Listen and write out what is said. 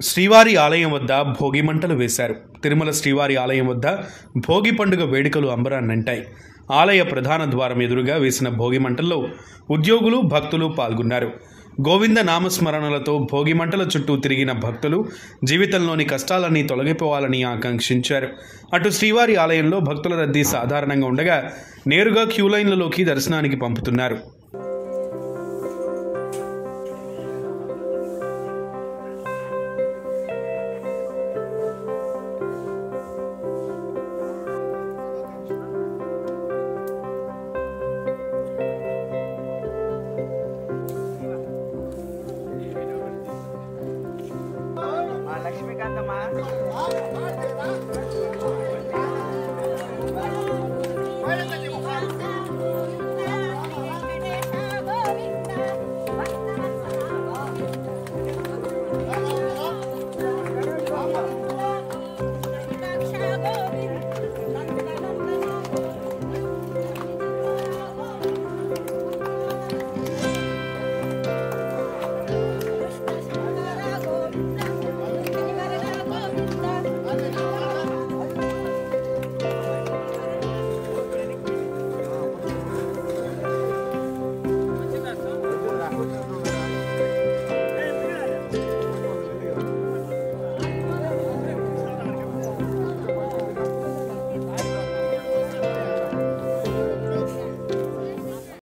శ్రీవారి ఆలయం వద్ద భోగి మంటలు వేశారు. తిరుమల శ్రీవారి ఆలయం వద్ద భోగి పండుగ వేడుకలు అంబరాన్నంటాయి. ఆలయ ప్రధాన ద్వారం ఎదురుగా వేసిన భోగి మంటల్లో ఉద్యోగులు, భక్తులు పాల్గొన్నారు. గోవింద నామస్మరణలతో భోగి మంటల చుట్టూ తిరిగిన భక్తులు జీవితంలోని కష్టాలన్నీ తొలగిపోవాలని ఆకాంక్షించారు. అటు శ్రీవారి ఆలయంలో భక్తుల రద్దీ సాధారణంగా ఉండగా నేరుగా క్యూలైన్లలోకి దర్శనానికి పంపుతున్నారు. లక్ష్మీకాంతమ్మ